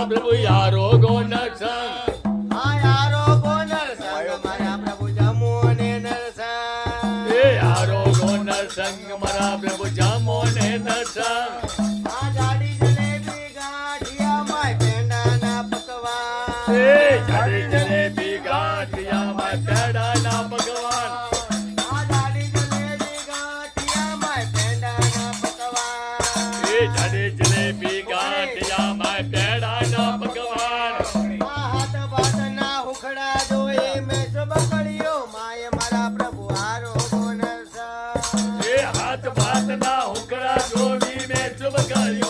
મારા પ્રભુ યારો ગોનર સંગ આ યારો ગોનર સંગ મારા પ્રભુ જમો ને નરસંગ એ યારો ગોનર સંગ મારા પ્રભુ જમો ને નરસંગ આ જાડી જલેબી ગાંઠિયા માય પેંડાના પકવાન એ જાડી જલેબી ગાંઠિયા માય પેંડાના પકવાન આ જાડી જલેબી ગાંઠિયા માય પેંડાના પકવાન એ જાડી જલેબી ગાંઠિયા માય પેંડાના પકવાન આ હાથ ભાતના હુખડા જોઈ મેં શુભ કર્યો માય મારા પ્રભુ હારો ગોનર સંગ એ હાથ ભાતના હુકડા જોડી મેં શુભ કર્યો